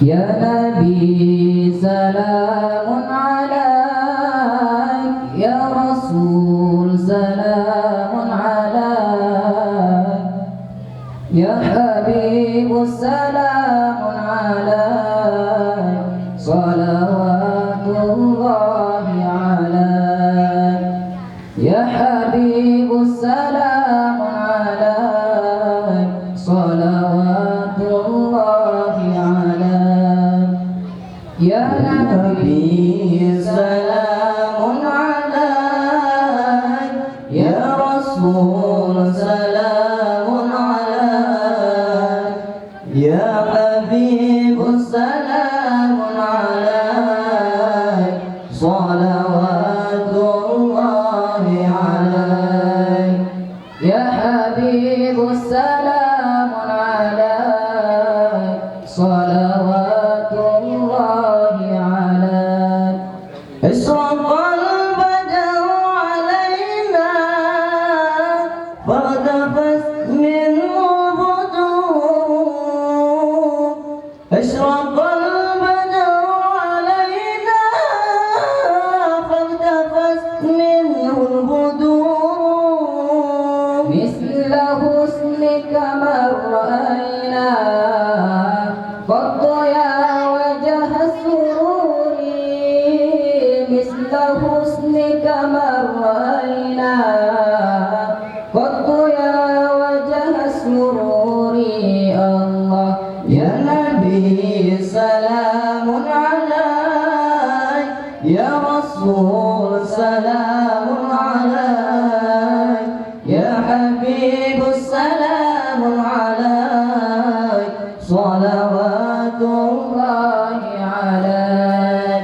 يا نبي سلام عليك، يا رسول سلام عليك، يا حبيب سلام عليك، صلوات الله عليك، يا حبيب سلام عليك، صلوات الله عليك، يا نبي سلام عليك، يا رسول سلام عليك، يا حبيب سلام عليك، صلوات الله عليك، يا حبيب سلام عليك، صلوات الله عليك. اشرق البدر علينا فارتفت منه البدور، اشرق البدر علينا فارتفت منه البدور، مثل حسنك ما رأينا قط يا وجه السرور، مثل حسنك ما رأينا قط يا وجه السرور. الله يا نبي سلام عليك، يا رسول سلام عليك، يا حبيب سلام عليك، صلوات الله عليك،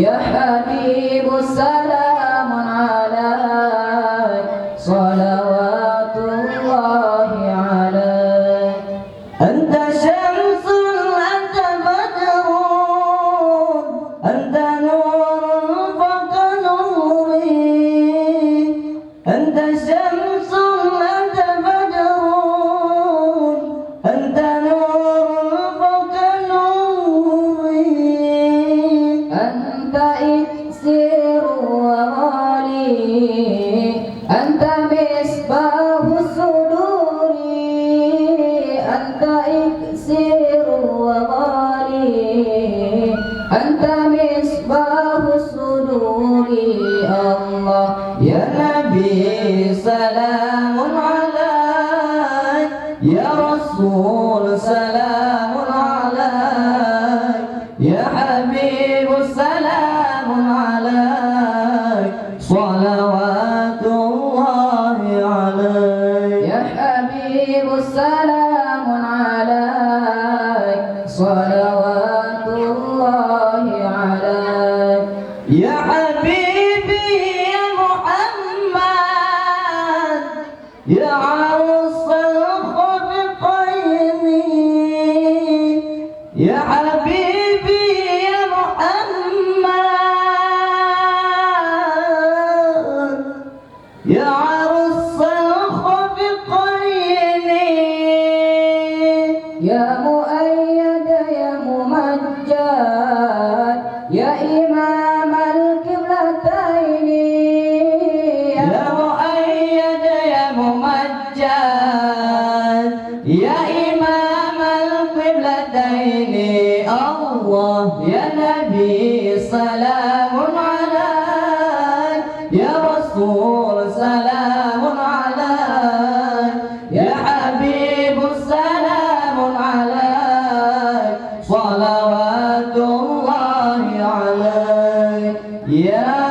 يا حبيب سلام عليك، صلوات الله عليك. أنت شمس أنت بدر أنت نور فوق نوري، أنت شمس أنت بدر أنت نور فوق نوري، أنت إكسير وغالي، أنت مصباح الصدور، أنت إكسير وغالي، أنت مصباح الصدور. الله يا نبي سلام عليك، يا رسول سلام عليك، يا حبيب سلام عليك، صلوات الله عليك، يا حبيب سلام عليك، صلوات الله عليك، يا حبيبي يا محمد، يا عروس الخلقين، يا حبيبي يا محمد، يا عروس الخلقين، يا مؤيد يا ممجد، يا إمام القبلتين، يا مؤيد يا ممجد، يا إمام القبلتين. الله يا نبي سلام عليك، يا رسول سلام عليك، يا حبيب سلام عليك، صلوات الله عليك، يا